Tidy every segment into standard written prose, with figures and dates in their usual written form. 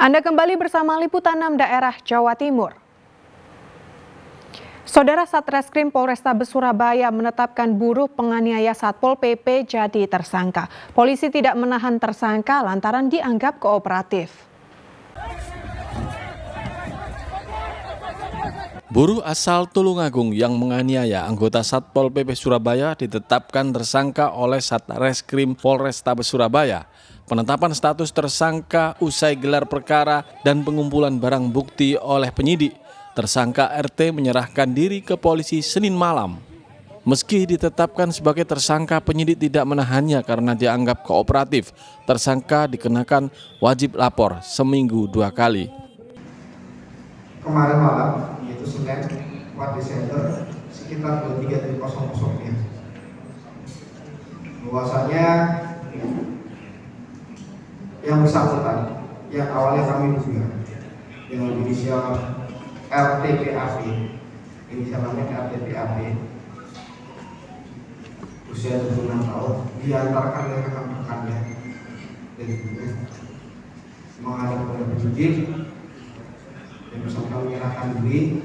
Anda kembali bersama Liputan 6 Daerah Jawa Timur. Saudara, Satreskrim Polrestabes Surabaya menetapkan buruh penganiaya Satpol PP jadi tersangka. Polisi tidak menahan tersangka lantaran dianggap kooperatif. Buruh asal Tulungagung yang menganiaya anggota Satpol PP Surabaya ditetapkan tersangka oleh Satreskrim Polrestabes Surabaya. Penetapan status tersangka usai gelar perkara dan pengumpulan barang bukti oleh penyidik. Tersangka RT menyerahkan diri ke polisi Senin malam. Meski ditetapkan sebagai tersangka, penyidik tidak menahannya karena dianggap kooperatif. Tersangka dikenakan wajib lapor seminggu 2 kali. Kemarin malam, yaitu Senin 4 Desember, sekitar 23.00 bahwasanya yang bersangkutan, yang awalnya kami duga dengan inisial RTPAP, inisialnya RTPAP, usia 26 tahun, diantarkan oleh rekan-rekannya dari buruh menghadap kepada penyidik dan bersangkutan menyerahkan diri.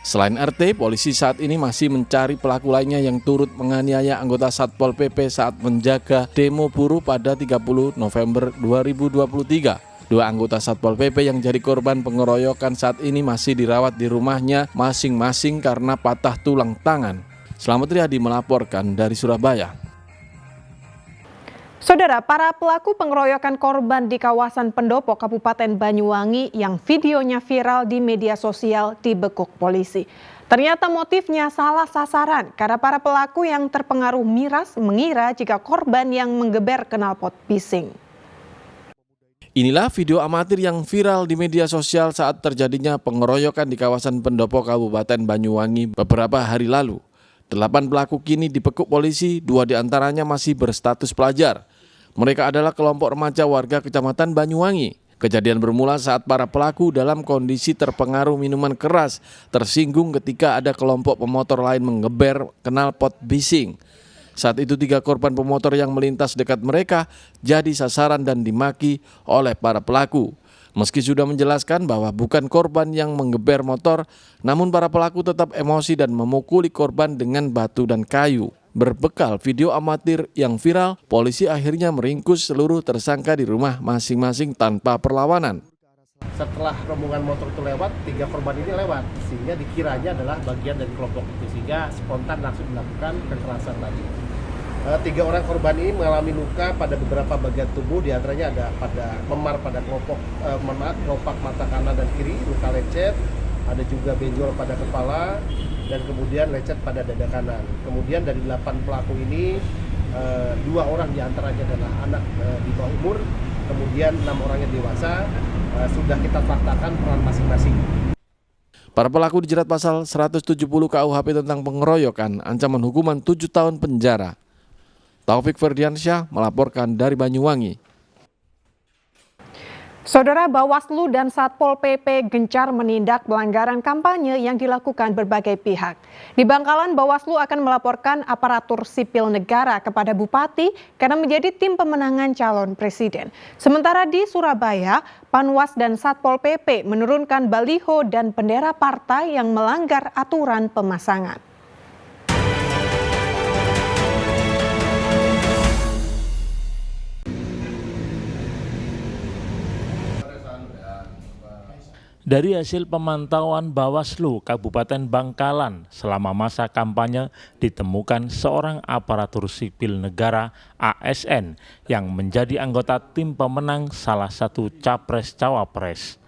Selain RT, polisi saat ini masih mencari pelaku lainnya yang turut menganiaya anggota Satpol PP saat menjaga demo buruh pada 30 November 2023. Dua anggota Satpol PP yang jadi korban pengeroyokan saat ini masih dirawat di rumahnya masing-masing karena patah tulang tangan. Slamet Riyadi melaporkan dari Surabaya. Saudara, para pelaku pengeroyokan korban di kawasan Pendopo, Kabupaten Banyuwangi yang videonya viral di media sosial dibekuk polisi. Ternyata motifnya salah sasaran karena para pelaku yang terpengaruh miras mengira jika korban yang menggeber knalpot bising. Inilah video amatir yang viral di media sosial saat terjadinya pengeroyokan di kawasan Pendopo, Kabupaten Banyuwangi beberapa hari lalu. 8 pelaku kini dibekuk polisi, 2 diantaranya masih berstatus pelajar. Mereka adalah kelompok remaja warga Kecamatan Banyuwangi. Kejadian bermula saat para pelaku dalam kondisi terpengaruh minuman keras tersinggung ketika ada kelompok pemotor lain menggeber knalpot bising. Saat itu 3 korban pemotor yang melintas dekat mereka jadi sasaran dan dimaki oleh para pelaku. Meski sudah menjelaskan bahwa bukan korban yang menggeber motor, namun para pelaku tetap emosi dan memukuli korban dengan batu dan kayu. Berbekal video amatir yang viral, polisi akhirnya meringkus seluruh tersangka di rumah masing-masing tanpa perlawanan. Setelah rombongan motor itu lewat, 3 korban ini lewat, sehingga dikiranya adalah bagian dari kelompok itu, sehingga spontan langsung dilakukan kekerasan tadi. 3 orang korban ini mengalami luka pada beberapa bagian tubuh, diantaranya ada pada memar pada kelopak mata kanan dan kiri, luka lecet, ada juga benjol pada kepala, dan kemudian lecet pada dada kanan. Kemudian dari 8 pelaku ini, 2 orang diantaranya adalah anak di bawah umur, kemudian 6 orangnya dewasa. Sudah kita faktakan peran masing-masing. Para pelaku dijerat pasal 170 KUHP tentang pengeroyokan, ancaman hukuman 7 tahun penjara. Taufik Ferdiansyah melaporkan dari Banyuwangi. Saudara, Bawaslu dan Satpol PP gencar menindak pelanggaran kampanye yang dilakukan berbagai pihak. Di Bangkalan, Bawaslu akan melaporkan aparatur sipil negara kepada Bupati karena menjadi tim pemenangan calon presiden. Sementara di Surabaya, Panwas dan Satpol PP menurunkan baliho dan bendera partai yang melanggar aturan pemasangan. Dari hasil pemantauan Bawaslu Kabupaten Bangkalan selama masa kampanye ditemukan seorang aparatur sipil negara ASN yang menjadi anggota tim pemenang salah satu capres-cawapres.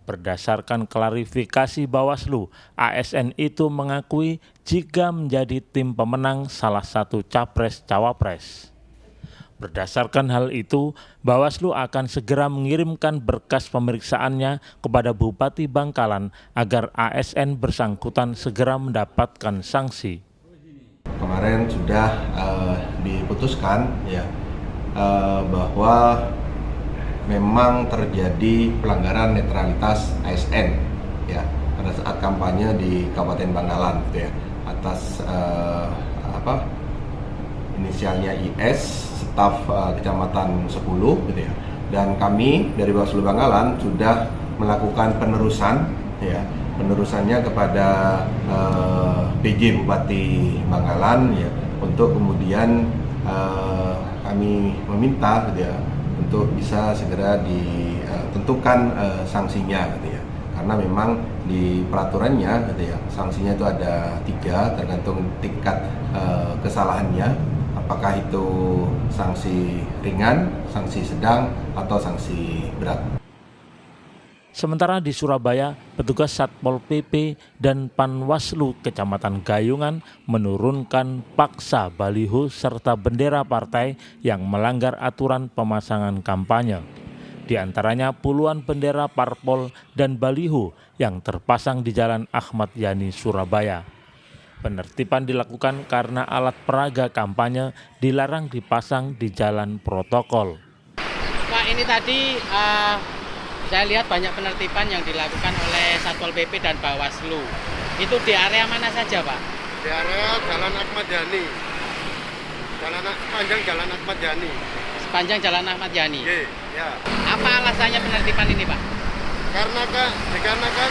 Berdasarkan klarifikasi Bawaslu, ASN itu mengakui jika menjadi tim pemenang salah satu capres-cawapres. Berdasarkan hal itu, Bawaslu akan segera mengirimkan berkas pemeriksaannya kepada Bupati Bangkalan agar ASN bersangkutan segera mendapatkan sanksi. Kemarin sudah diputuskan bahwa memang terjadi pelanggaran netralitas ASN pada saat kampanye di Kabupaten Bangkalan atas inisialnya IS, staf Kecamatan 10 Dan kami dari Bawaslu Bangkalan sudah melakukan penerusan, ya, penerusannya kepada PJ Bupati Bangkalan, ya, untuk kemudian kami meminta, gitu ya, untuk bisa segera ditentukan sanksinya, gitu ya. Karena memang di peraturannya, gitu ya, sanksinya itu ada 3 tergantung tingkat kesalahannya, apakah itu sanksi ringan, sanksi sedang, atau sanksi berat. Sementara di Surabaya, petugas Satpol PP dan Panwaslu Kecamatan Gayungan menurunkan paksa baliho serta bendera partai yang melanggar aturan pemasangan kampanye. Di antaranya puluhan bendera parpol dan baliho yang terpasang di Jalan Ahmad Yani, Surabaya. Penertiban dilakukan karena alat peraga kampanye dilarang dipasang di jalan protokol. Pak, ini tadi saya lihat banyak penertiban yang dilakukan oleh Satpol PP dan Bawaslu. Itu di area mana saja, Pak? Di area Jalan Ahmad Yani. Sepanjang Jalan Ahmad Yani. Sepanjang Jalan Ahmad Yani. Ya. Apa alasannya penertiban ini, Pak? Dikarenakan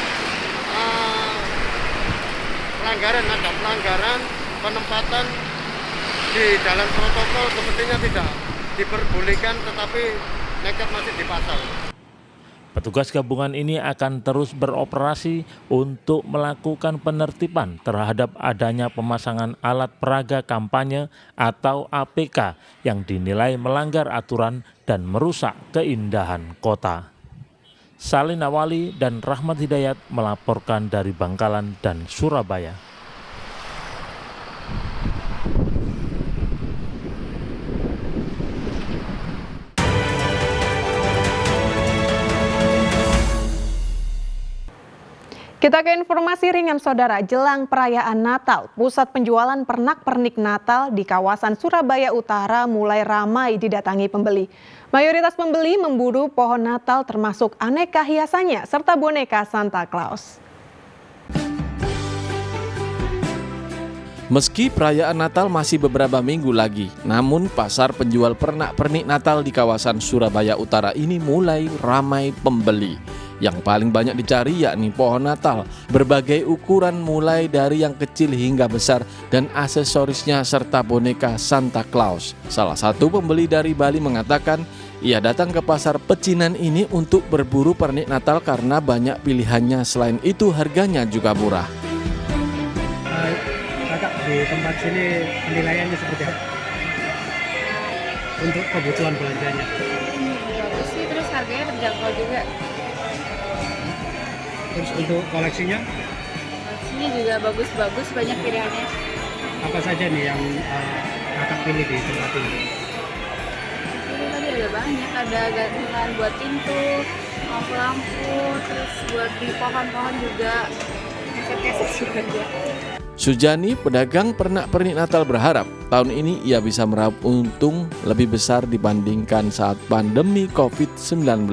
ada pelanggaran penempatan di jalan protokol semestinya tidak diperbolehkan, tetapi nekat masih dipasang. Petugas gabungan ini akan terus beroperasi untuk melakukan penertiban terhadap adanya pemasangan alat peraga kampanye atau APK yang dinilai melanggar aturan dan merusak keindahan kota. Salin Awali dan Rahmat Hidayat melaporkan dari Bangkalan dan Surabaya. Kita ke informasi ringan, Saudara. Jelang perayaan Natal, pusat penjualan pernak-pernik Natal di kawasan Surabaya Utara mulai ramai didatangi pembeli. Mayoritas pembeli memburu pohon Natal termasuk aneka hiasannya serta boneka Santa Claus. Meski perayaan Natal masih beberapa minggu lagi, namun pasar penjual pernak-pernik Natal di kawasan Surabaya Utara ini mulai ramai pembeli. Yang paling banyak dicari yakni pohon Natal, berbagai ukuran mulai dari yang kecil hingga besar dan aksesorisnya serta boneka Santa Claus. Salah satu pembeli dari Bali mengatakan ia datang ke pasar pecinan ini untuk berburu pernik Natal karena banyak pilihannya, selain itu harganya juga murah. Kakak di tempat sini penilaiannya seperti apa? Untuk kebutuhan belanjanya? Bagus sih, terus harganya terjangkau juga. Terus untuk koleksinya? Koleksinya juga bagus-bagus, banyak pilihannya. Apa saja nih yang kakak pilih di tempat ini? Ini tadi ada banyak, ada gantungan buat pintu, lampu-lampu, terus buat di pohon-pohon juga, keset-keset juga ada. Sujani, pedagang pernak-pernik Natal, berharap tahun ini ia bisa meraup untung lebih besar dibandingkan saat pandemi COVID-19.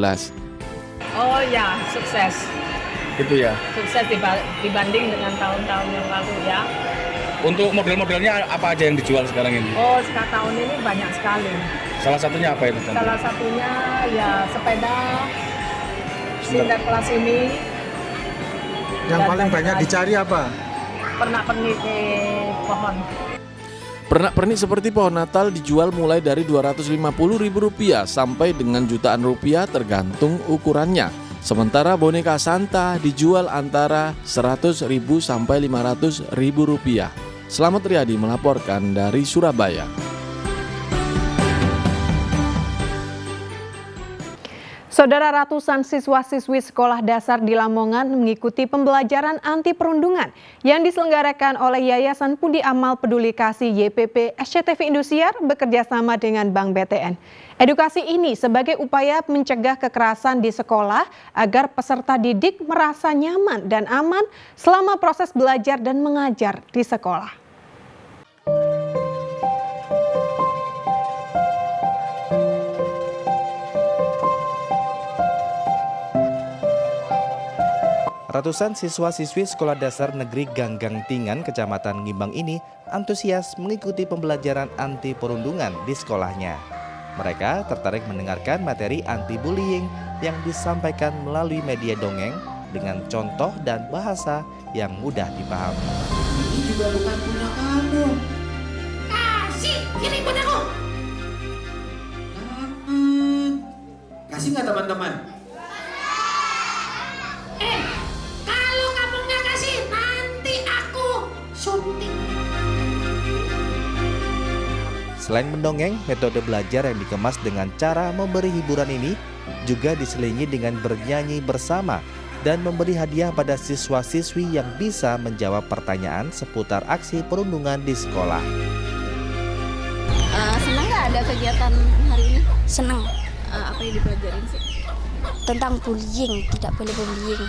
Oh ya, sukses. Gitu ya? Sukses dibanding dengan tahun-tahun yang lalu ya. Untuk model-modelnya apa aja yang dijual sekarang ini? Oh, sekarang tahun ini banyak sekali. Salah satunya apa itu? Salah satunya ya sepeda, Sinterklas ini. Yang paling banyak dicari apa? Pernak-pernik pohon. Pernak-pernik seperti pohon Natal dijual mulai dari Rp250.000 sampai dengan jutaan rupiah tergantung ukurannya. Sementara boneka Santa dijual antara Rp100.000 sampai Rp500.000. Slamet Riyadi melaporkan dari Surabaya. Saudara, ratusan siswa-siswi sekolah dasar di Lamongan mengikuti pembelajaran anti perundungan yang diselenggarakan oleh Yayasan Pundi Amal Peduli Kasih YPP SCTV Indosiar bekerja sama dengan Bank BTN. Edukasi ini sebagai upaya mencegah kekerasan di sekolah agar peserta didik merasa nyaman dan aman selama proses belajar dan mengajar di sekolah. Ratusan siswa-siswi Sekolah Dasar Negeri Ganggang Tingan, Kecamatan Ngimbang ini antusias mengikuti pembelajaran anti perundungan di sekolahnya. Mereka tertarik mendengarkan materi anti-bullying yang disampaikan melalui media dongeng dengan contoh dan bahasa yang mudah dipahami. Ini juga bukan punya kamu. Kasih, kirim padaku. Kasih nggak teman-teman? Kalau kamu nggak kasih, nanti aku suntik. Selain mendongeng, metode belajar yang dikemas dengan cara memberi hiburan ini juga diselingi dengan bernyanyi bersama dan memberi hadiah pada siswa-siswi yang bisa menjawab pertanyaan seputar aksi perundungan di sekolah. Senang nggak ada kegiatan hari ini? Senang. Apa yang dipelajarin sih? Tentang bullying, tidak boleh bullying.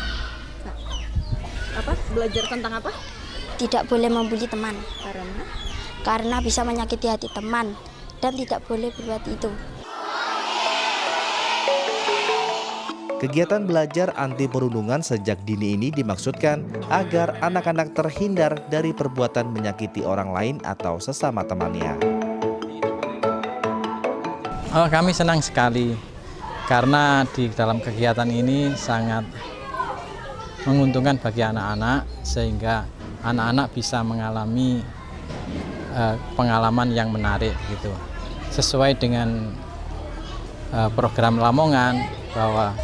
Apa? Belajar tentang apa? Tidak boleh membuli teman. Karena? Karena bisa menyakiti hati teman dan tidak boleh berbuat itu. Kegiatan belajar anti perundungan sejak dini ini dimaksudkan agar anak-anak terhindar dari perbuatan menyakiti orang lain atau sesama temannya. Kami senang sekali karena di dalam kegiatan ini sangat menguntungkan bagi anak-anak sehingga anak-anak bisa mengalami pengalaman yang menarik gitu. Sesuai dengan program Lamongan bahwa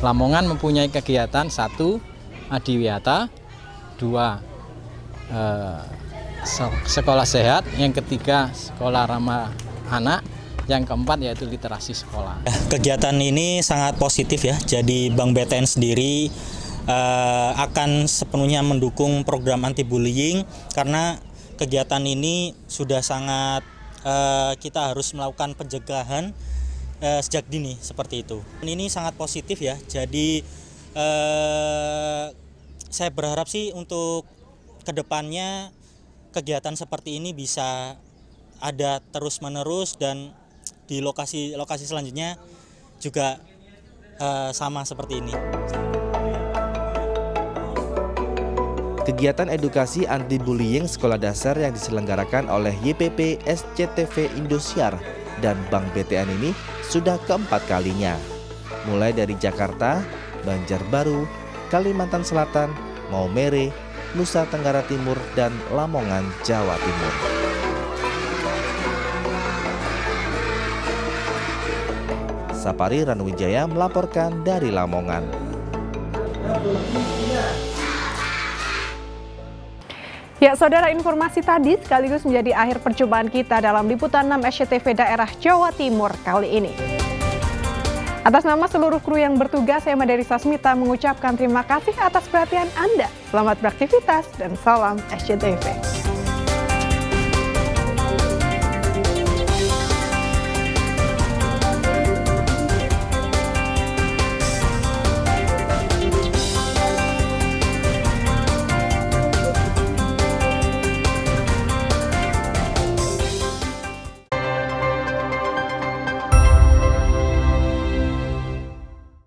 Lamongan mempunyai kegiatan 1 adiwiyata, 2 sekolah sehat, yang ketiga sekolah ramah anak, yang keempat yaitu literasi sekolah. Kegiatan ini sangat positif ya, jadi Bank BTN sendiri akan sepenuhnya mendukung program anti bullying karena kegiatan ini sudah sangat kita harus melakukan pencegahan sejak dini seperti itu. Ini sangat positif ya, jadi saya berharap sih untuk kedepannya kegiatan seperti ini bisa ada terus-menerus dan di lokasi selanjutnya juga sama seperti ini. Kegiatan edukasi anti-bullying sekolah dasar yang diselenggarakan oleh YPP SCTV Indosiar dan Bank BTN ini sudah keempat kalinya. Mulai dari Jakarta, Banjarbaru, Kalimantan Selatan, Maumere, Nusa Tenggara Timur, dan Lamongan, Jawa Timur. Sapari Ranuwijaya melaporkan dari Lamongan. Ya, saudara, informasi tadi sekaligus menjadi akhir perjumpaan kita dalam Liputan 6 SCTV Daerah Jawa Timur kali ini. Atas nama seluruh kru yang bertugas, saya Madari Sasmita mengucapkan terima kasih atas perhatian Anda. Selamat beraktivitas dan salam SCTV.